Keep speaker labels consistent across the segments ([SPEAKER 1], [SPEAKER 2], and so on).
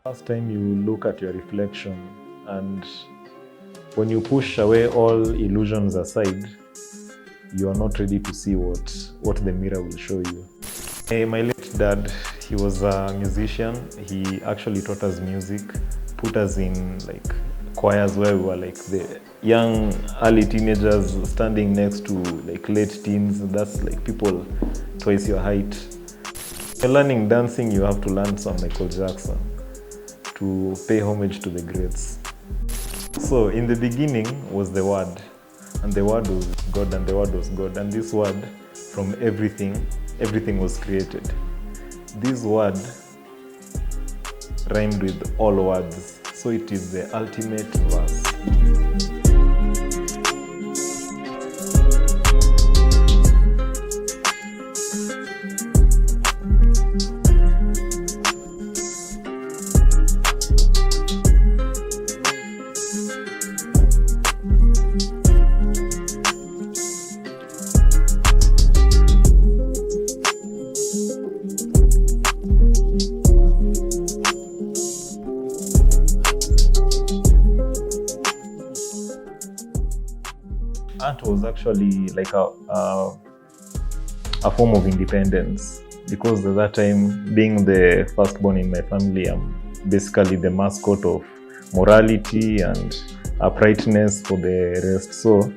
[SPEAKER 1] First time you look at your reflection, and when you push away all illusions aside, you are not ready to see what the mirror will show you. My late dad, he was a musician. He actually taught us music, put us in like choirs where we were like the young early teenagers standing next to like late teens. That's like people twice your height. When learning dancing, you have to learn some Michael Jackson to pay homage to the greats. So in the beginning was the Word, and the Word was God, and the Word was God, and this Word, from everything was created. This Word rhymed with all words, so it is the ultimate verse. Art was actually like a form of independence, because at that time, being the firstborn in my family, I'm basically the mascot of morality and uprightness for the rest. So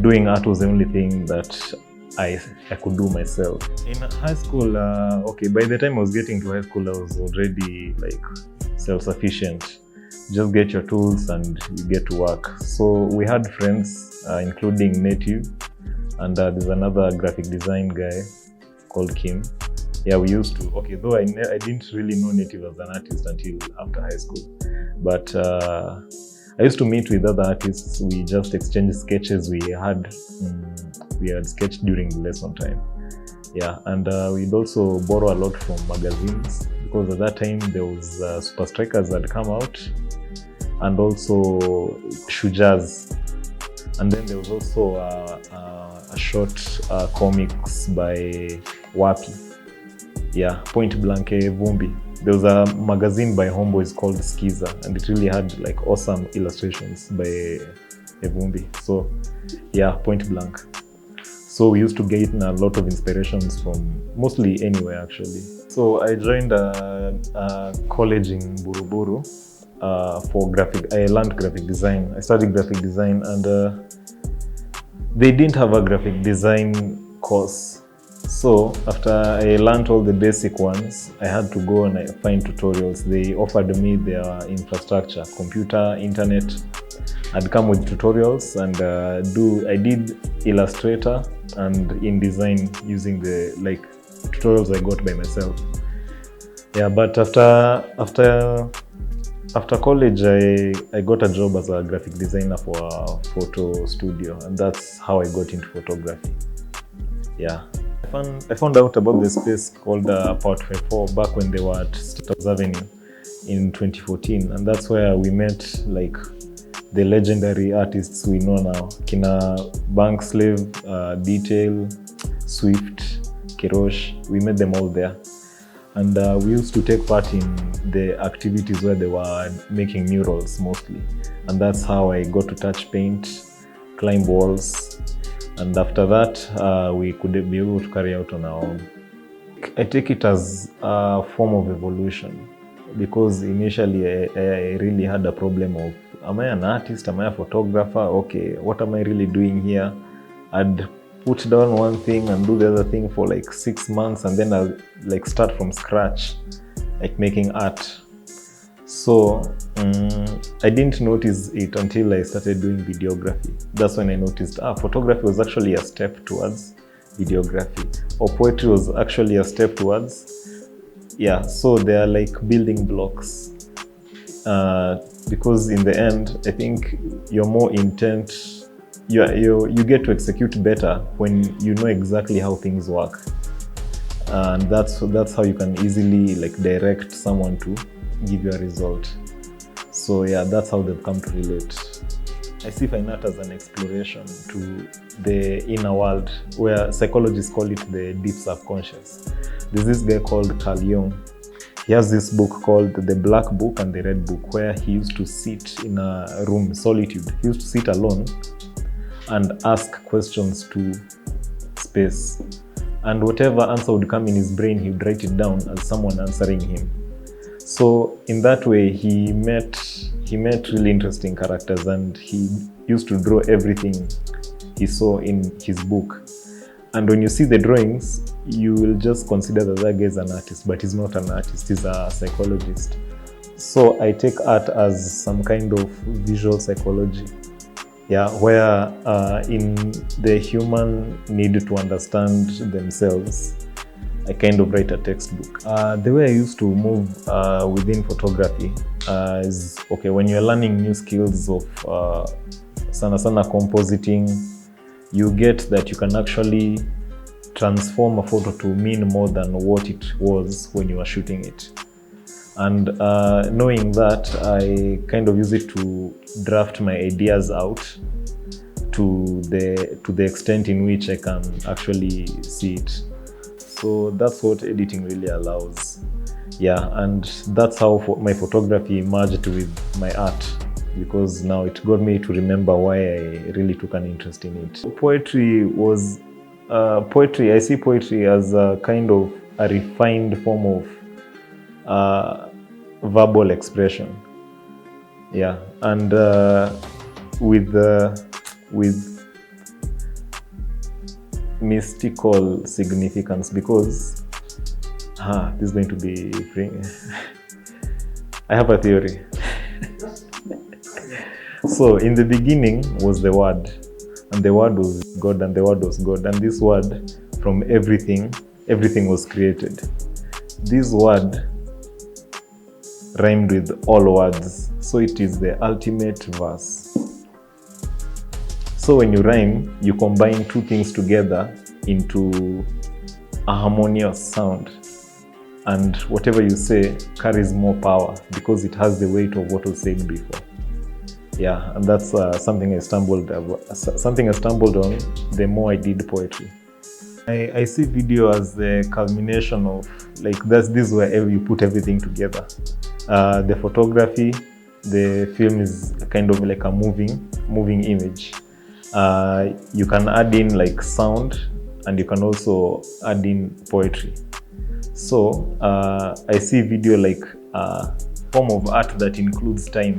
[SPEAKER 1] doing art was the only thing that I could do myself. In high school, okay, by the time I was getting to high school, I was already like self-sufficient. Just get your tools and you get to work. So we had friends, including Native, and there's another graphic design guy called Kim. Yeah, we used to, okay, though I didn't really know Native as an artist until after high school. But I used to meet with other artists. We just exchanged sketches we had sketched during the lesson time. Yeah, and we'd also borrow a lot from magazines, because at that time there was Super Strikers that come out, and also Shujaz. And then there was also a short comics by Wapi. Yeah, Point Blank Vumbi. There was a magazine by Homeboys called Skiza, and it really had like awesome illustrations by Vumbi. So yeah, Point Blank. So we used to get a lot of inspirations from mostly anywhere actually. So I joined a college in Buruburu for graphic. I learned graphic design. I studied graphic design, and they didn't have a graphic design course. So after I learned all the basic ones, I had to go and find tutorials. They offered me their infrastructure, computer, internet. I'd come with tutorials, and I did Illustrator and InDesign using the tutorials I got by myself. Yeah, but after college, I got a job as a graphic designer for a photo studio, and that's how I got into photography. Yeah. I found out about this space called Power 24 back when they were at Status Avenue in 2014, and that's where we met like the legendary artists we know now. Kina Bankslave, Detail, Swift, Kirosh. We met them all there. And we used to take part in the activities where they were making murals mostly. And that's how I got to touch paint, climb walls. And after that, we could be able to carry out on our own. I take it as a form of evolution, because initially I really had a problem of, am I an artist? Am I a photographer? Okay, what am I really doing here? I'd put down one thing and do the other thing for like 6 months, and then I'll like start from scratch, like making art. So I didn't notice it until I started doing videography. That's when I noticed, photography was actually a step towards videography, or poetry was actually a step towards. Yeah, so they are like building blocks. Because in the end, I think you're more intent. You get to execute better when you know exactly how things work, and that's how you can easily like direct someone to give you a result. So yeah, that's how they've come to relate. I see fine art as an exploration to the inner world, where psychologists call it the deep subconscious. There's this guy called Carl Jung. He has this book called The Black Book and the Red Book, where he used to sit in a room, solitude. He used to sit alone and ask questions to space. And whatever answer would come in his brain, he would write it down as someone answering him. So in that way, he met really interesting characters, and he used to draw everything he saw in his book. And when you see the drawings, you will just consider that guy is an artist, but he's not an artist, he's a psychologist. So I take art as some kind of visual psychology, where in the human need to understand themselves, I kind of write a textbook. The way I used to move within photography is, okay, when you're learning new skills of sana compositing, you get that you can actually transform a photo to mean more than what it was when you were shooting it. And knowing that, I kind of use it to draft my ideas out to the extent in which I can actually see it. So that's what editing really allows. And that's how my photography merged with my art, because now it got me to remember why I really took an interest in it. Poetry was, I see poetry as a kind of a refined form of verbal expression. And with mystical significance, because this is going to be free. I have a theory. So in the beginning was the Word, and the Word was God, and the Word was God, and this Word, from everything was created. This Word rhymed with all words, so it is the ultimate verse. So when you rhyme, you combine two things together into a harmonious sound, and whatever you say carries more power because it has the weight of what was said before. And that's something I stumbled on the more I did poetry. I see video as the culmination of, like, this is where you put everything together. The photography, the film is kind of like a moving image. You can add in like sound, and you can also add in poetry. So I see video like a form of art that includes time,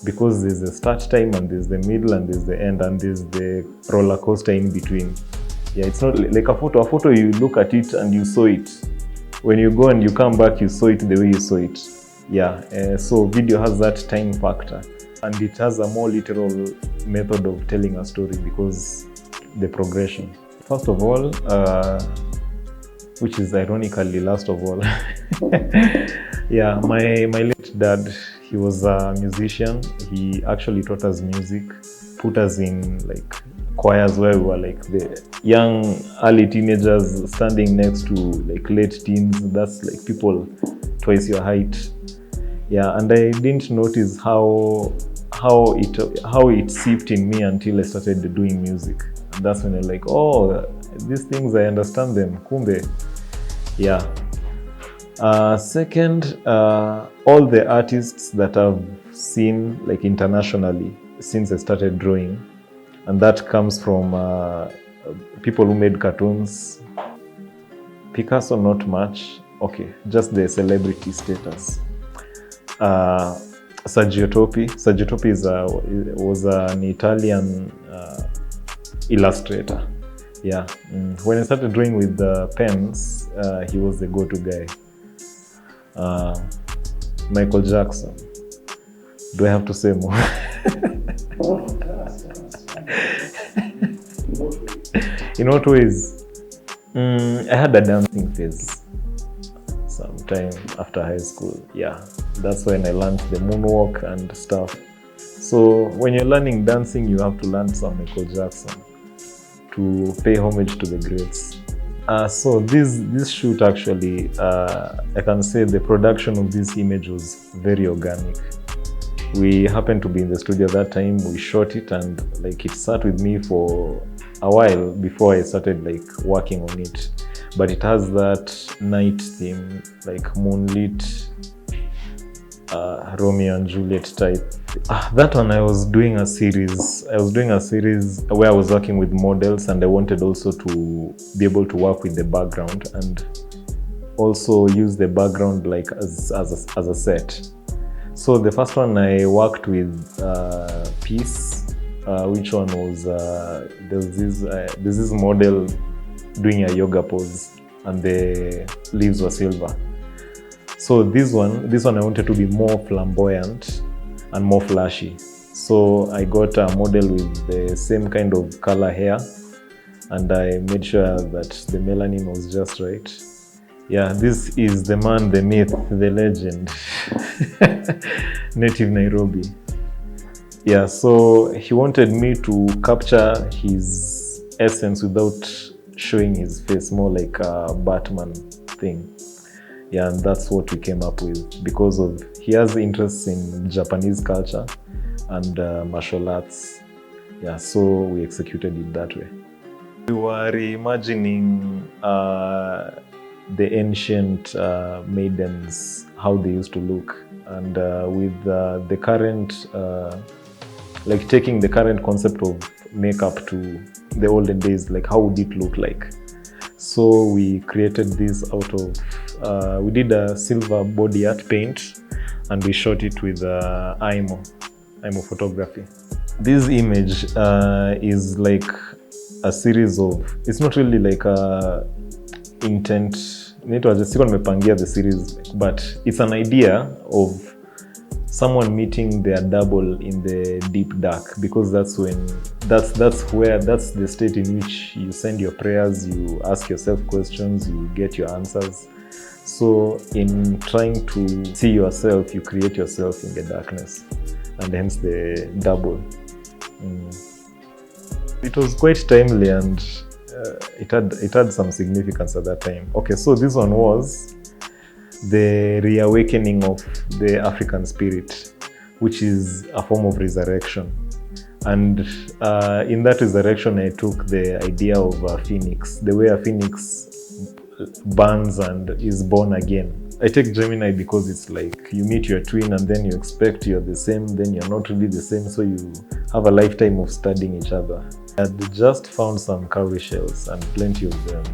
[SPEAKER 1] because there's the start time, and there's the middle, and there's the end, and there's the roller coaster in between. It's not like a photo. A photo, you look at it and you saw it. When you go and you come back, you saw it the way you saw it. So video has that time factor, and it has a more literal method of telling a story because the progression. First of all, which is ironically last of all, my late dad, he was a musician. He actually taught us music, put us in like choirs where we were like the young early teenagers standing next to like late teens. That's like people twice your height. And I didn't notice how it seeped in me until I started doing music. And that's when I like, oh, these things, I understand them. Kumbe. Second, all the artists that I've seen like internationally since I started drawing, and that comes from people who made cartoons. Picasso, not much. Okay, just the celebrity status. Sergio Topi was an Italian illustrator. When I started drawing with the pens, he was the go-to guy. Michael Jackson. Do I have to say more? In what ways? I had a dancing phase sometime after high school. That's when I learned the moonwalk and stuff. So when you're learning dancing, you have to learn some Michael Jackson to pay homage to the greats. So this shoot actually, I can say the production of this image was very organic. We happened to be in the studio that time, we shot it, and like it sat with me for a while before I started like working on it. but it has that night theme, like moonlit, Romeo and Juliet type. That one, I was doing a series where I was working with models, and I wanted also to be able to work with the background and also use the background like as a set. So the first one I worked with Peace, which one was there's this model doing a yoga pose and the leaves were silver. So this one I wanted to be more flamboyant and more flashy. So I got a model with the same kind of color hair, and I made sure that the melanin was just right. Yeah, this is the man, the myth, the legend, native Nairobi. Yeah, so he wanted me to capture his essence without showing his face, more like a Batman thing. Yeah, and that's what we came up with because of he has interests in Japanese culture and martial arts. Yeah, so we executed it that way. We were reimagining the ancient maidens, how they used to look, and with the current, like taking the current concept of makeup to the olden days, like how would it look like? So we created this out of, we did a silver body art paint, and we shot it with IMO photography. This image is like a series of, it's not really like a intent, the series, but it's an idea of someone meeting their double in the deep dark, because that's the state in which you send your prayers, you ask yourself questions, you get your answers. So in trying to see yourself, you create yourself in the darkness, and hence the double. It was quite timely, and it had some significance at that time. Okay, so this one was the reawakening of the African spirit, which is a form of resurrection. And in that resurrection, I took the idea of a phoenix, the way a phoenix burns and is born again. I take Gemini because it's like you meet your twin and then you expect you're the same, then you're not really the same, so you have a lifetime of studying each other. I had just found some cowrie shells and plenty of them.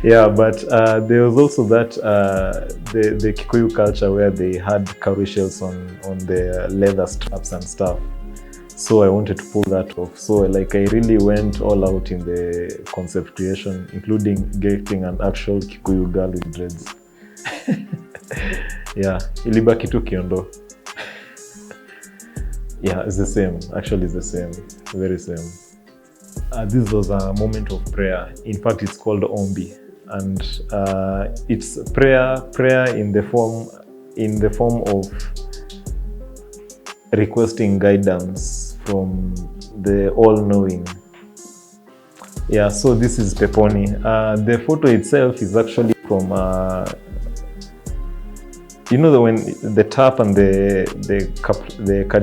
[SPEAKER 1] Yeah, but there was also that the Kikuyu culture where they had cowrie shells on their leather straps and stuff. So I wanted to pull that off. So like I really went all out in the concept creation, including getting an actual Kikuyu girl with dreads. Yeah, ilibaki tu kiondo. Yeah, it's the same. Actually, it's the same. Very same. This was a moment of prayer. In fact, it's called Ombi, and it's prayer in the form of requesting guidance from the all-knowing. Yeah, so this is Peponi. The photo itself is actually from you know when the tap and the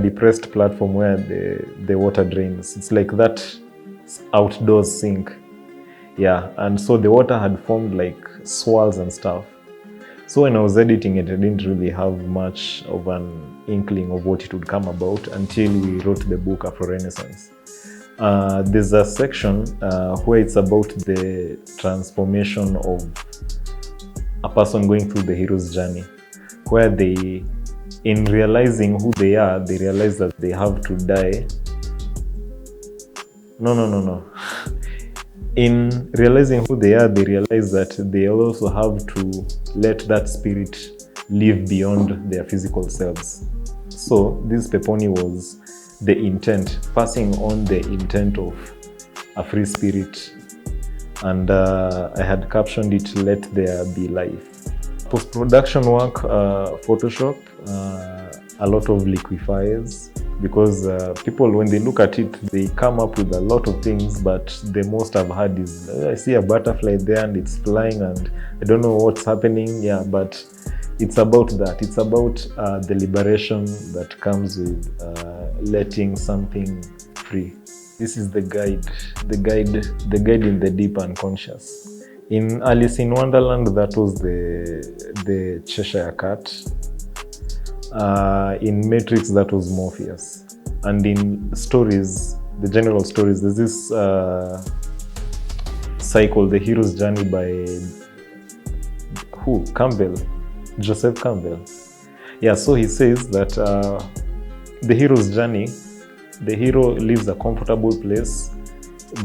[SPEAKER 1] depressed platform where the water drains. It's like that outdoors sink. Yeah, and so the water had formed like swirls and stuff. So when I was editing it, I didn't really have much of an inkling of what it would come about until we wrote the book Afro-renaissance. There's a section where it's about the transformation of a person going through the hero's journey, where they, in realizing who they are, they realize that they have to die. No. In realizing who they are, they realize that they also have to let that spirit live beyond their physical selves. So this Peponi was the intent, passing on the intent of a free spirit. And I had captioned it, "Let there be life." Post-production work, Photoshop, a lot of liquefiers, because people, when they look at it, they come up with a lot of things, but the most I've had is, I see a butterfly there and it's flying and I don't know what's happening. Yeah, but it's about that. It's about the liberation that comes with letting something free. This is the guide in the deep unconscious. In Alice in Wonderland, that was the Cheshire Cat. In Matrix, that was Morpheus. And in stories, the general stories, there's this cycle, The Hero's Journey by Joseph Campbell. Yeah, so he says that the hero's journey, the hero leaves a comfortable place,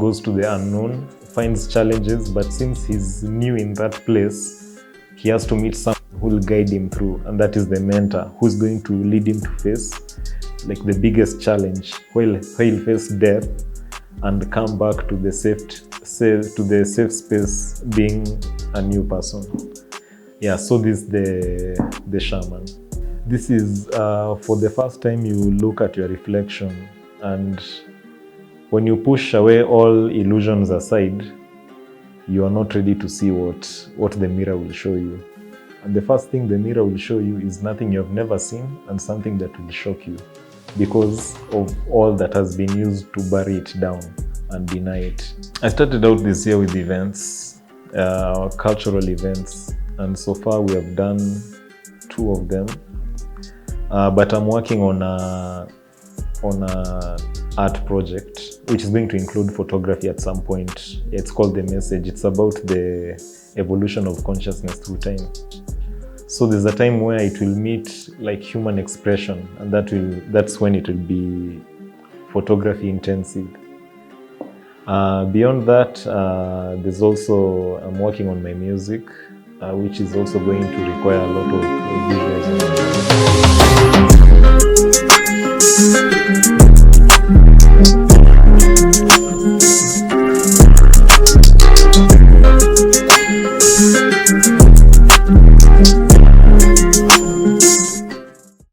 [SPEAKER 1] goes to the unknown, finds challenges, but since he's new in that place, he has to meet someone who will guide him through, and that is the mentor who's going to lead him to face like the biggest challenge, where he'll face death and come back to the safe space, being a new person. Yeah, so this is the shaman. This is for the first time you look at your reflection, and when you push away all illusions aside, you are not ready to see what the mirror will show you. And the first thing the mirror will show you is nothing you have never seen and something that will shock you because of all that has been used to bury it down and deny it. I started out this year with events, cultural events, and so far we have done 2 of them. But I'm working on a art project which is going to include photography at some point. It's called The Message. It's about the evolution of consciousness through time. So there's a time where it will meet like human expression, and that's when it will be photography intensive. Beyond that, there's also, I'm working on my music, which is also going to require a lot of visuals.